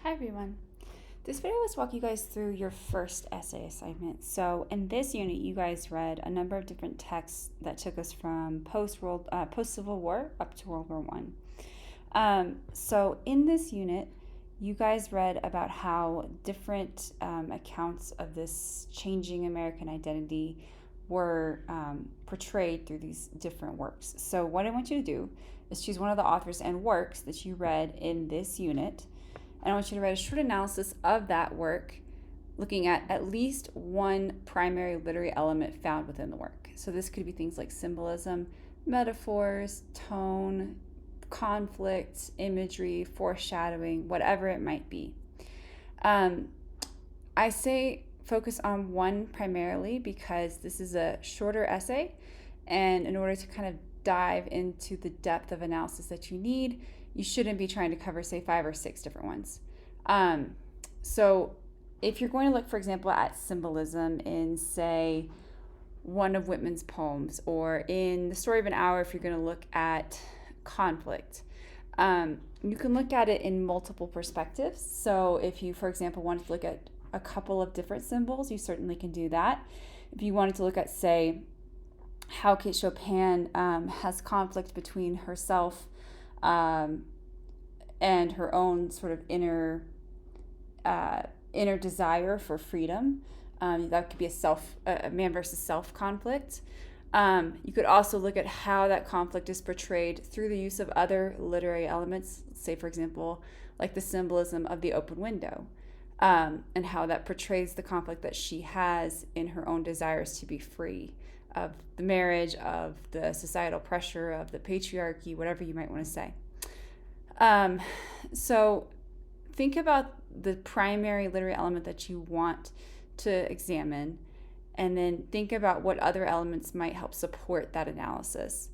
Hi everyone. This video was walk you guys through your first essay assignment. So in this unit, you guys read a number of different texts that took us from post Civil War up to World War One. So in this unit, you guys read about how different accounts of this changing American identity were portrayed through these different works. So what I want you to do is choose one of the authors and works that you read in this unit, and I want you to write a short analysis of that work, looking at least one primary literary element found within the work. So this could be things like symbolism, metaphors, tone, conflict, imagery, foreshadowing, whatever it might be. I say focus on one primarily because this is a shorter essay, and in order to kind of dive into the depth of analysis that you need, you shouldn't be trying to cover, say, 5 or 6 different ones. So if you're going to look, for example, at symbolism in, say, one of Whitman's poems, or in The Story of an Hour, if you're going to look at conflict, you can look at it in multiple perspectives. So if you, for example, wanted to look at a couple of different symbols, you certainly can do that. If you wanted to look at, say, how Kate Chopin has conflict between herself and her own sort of inner desire for freedom. That could be a man versus self conflict. You could also look at how that conflict is portrayed through the use of other literary elements, say, for example, like the symbolism of the open window, and how that portrays the conflict that she has in her own desires to be free of the marriage, of the societal pressure, of the patriarchy, whatever you might want to say. So think about the primary literary element that you want to examine, and then think about what other elements might help support that analysis.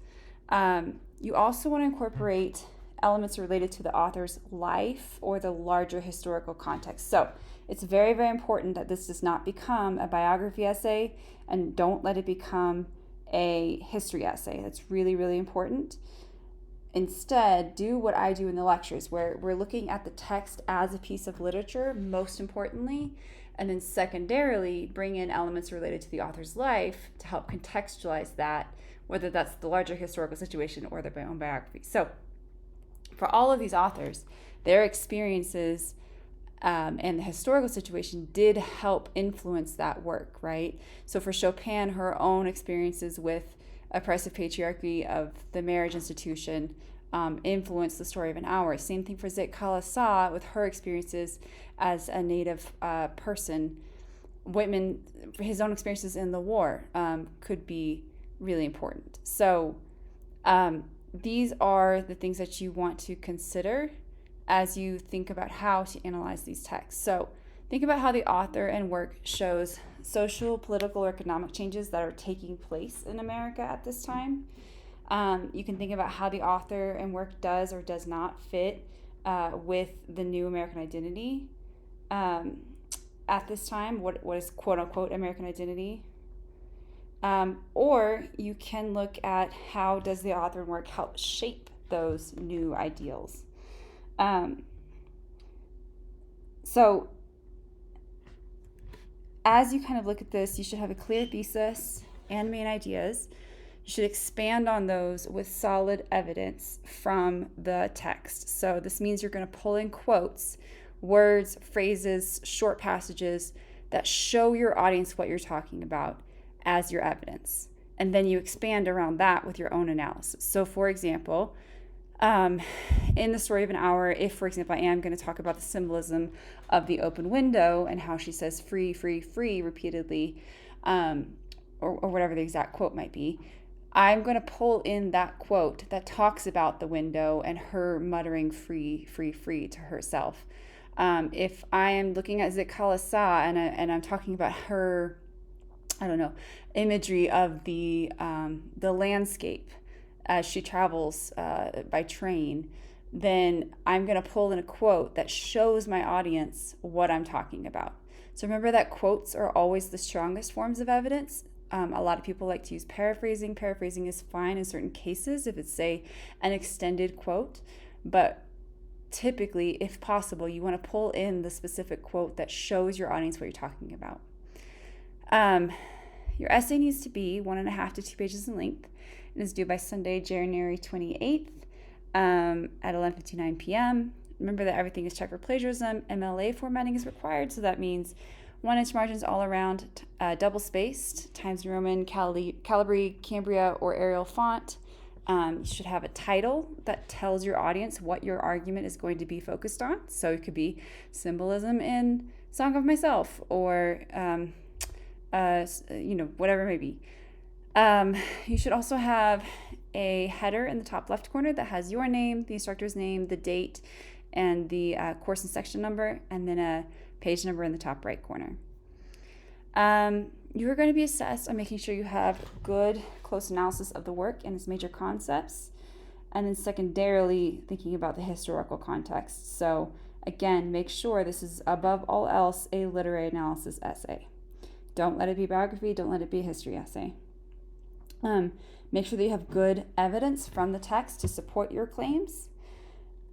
You also want to incorporate elements related to the author's life or the larger historical context. So it's very, very important that this does not become a biography essay, and don't let it become a history essay. That's really, really important. Instead, do what I do in the lectures, where we're looking at the text as a piece of literature, most importantly, and then secondarily bring in elements related to the author's life to help contextualize that, whether that's the larger historical situation or their own biography. So for all of these authors, their experiences and the historical situation did help influence that work, right? So for Chopin, her own experiences with oppressive patriarchy of the marriage institution influenced The Story of an Hour. Same thing for Zit Khalasa with her experiences as a Native person. Whitman, his own experiences in the war could be really important. So these are the things that you want to consider as you think about how to analyze these texts. So think about how the author and work shows social, political, or economic changes that are taking place in America at this time. You can think about how the author and work does or does not fit with the new American identity at this time. What is quote-unquote American identity? Or you can look at how does the author and work help shape those new ideals. So as you kind of look at this, you should have a clear thesis and main ideas. You should expand on those with solid evidence from the text. So this means you're going to pull in quotes, words, phrases, short passages that show your audience what you're talking about as your evidence. And then you expand around that with your own analysis. So for example, in The Story of an Hour, if, for example, I am going to talk about the symbolism of the open window and how she says free, free, free repeatedly, or whatever the exact quote might be, I'm going to pull in that quote that talks about the window and her muttering free, free, free to herself. If I am looking at Zit Khalasa and I'm talking about her, imagery of the landscape as she travels by train, then I'm going to pull in a quote that shows my audience what I'm talking about. So remember that quotes are always the strongest forms of evidence. A lot of people like to use paraphrasing. Paraphrasing is fine in certain cases if it's, say, an extended quote, but typically, if possible, you want to pull in the specific quote that shows your audience what you're talking about. Your essay needs to be 1.5 to 2 pages in length and is due by Sunday, January 28th at 11:59 p.m. Remember that everything is checked for plagiarism. MLA formatting is required, so that means 1-inch margins all around, double-spaced, Times New Roman, Calibri, Cambria, or Arial font. You should have a title that tells your audience what your argument is going to be focused on. So it could be symbolism in Song of Myself, or whatever it may be. You should also have a header in the top left corner that has your name, the instructor's name, the date, and the course and section number, and then a page number in the top right corner. You are going to be assessed on making sure you have good, close analysis of the work and its major concepts, and then secondarily thinking about the historical context. So again, make sure this is above all else a literary analysis essay. Don't let it be biography, don't let it be a history essay. Make sure that you have good evidence from the text to support your claims.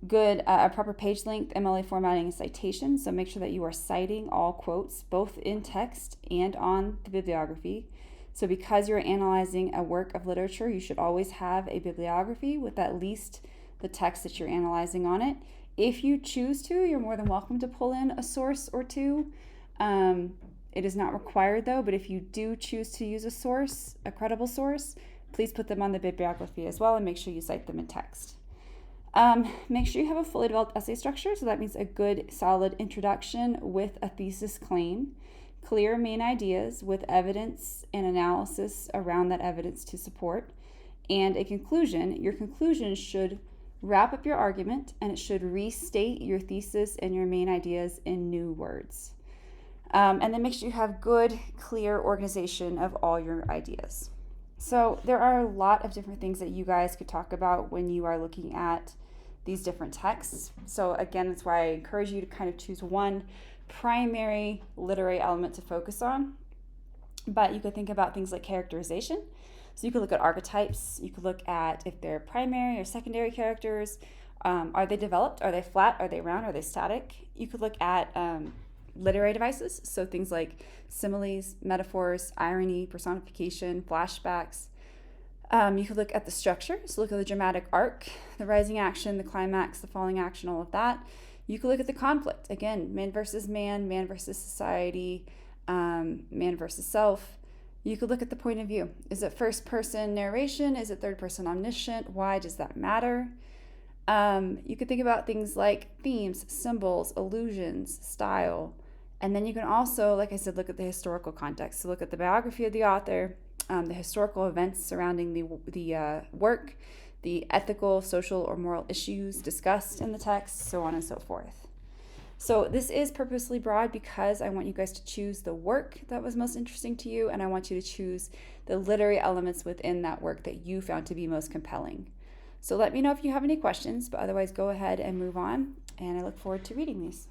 Good, a proper page length, MLA formatting, and citation. So make sure that you are citing all quotes, both in text and on the bibliography. So because you're analyzing a work of literature, you should always have a bibliography with at least the text that you're analyzing on it. If you choose to, you're more than welcome to pull in a source or two. It is not required though, but if you do choose to use a source, a credible source, please put them on the bibliography as well and make sure you cite them in text. Make sure you have a fully developed essay structure, so that means a good solid introduction with a thesis claim, clear main ideas with evidence and analysis around that evidence to support, and a conclusion. Your conclusion should wrap up your argument and it should restate your thesis and your main ideas in new words. And then make sure you have good, clear organization of all your ideas. So there are a lot of different things that you guys could talk about when you are looking at these different texts. So again, that's why I encourage you to kind of choose one primary literary element to focus on. But you could think about things like characterization. So you could look at archetypes. You could look at if they're primary or secondary characters. Are they developed? Are they flat? Are they round? Are they static? You could look at literary devices, so things like similes, metaphors, irony, personification, flashbacks. You could look at the structure, so look at the dramatic arc, the rising action, the climax, the falling action, all of that. You could look at the conflict, again, man versus society, man versus self. You could look at the point of view. Is it first person narration? Is it third person omniscient? Why does that matter? You could think about things like themes, symbols, allusions, style. And then you can also, like I said, look at the historical context. So look at the biography of the author, the historical events surrounding the work, the ethical, social, or moral issues discussed in the text, so on and so forth. So this is purposely broad because I want you guys to choose the work that was most interesting to you, and I want you to choose the literary elements within that work that you found to be most compelling. So let me know if you have any questions, but otherwise go ahead and move on, and I look forward to reading these.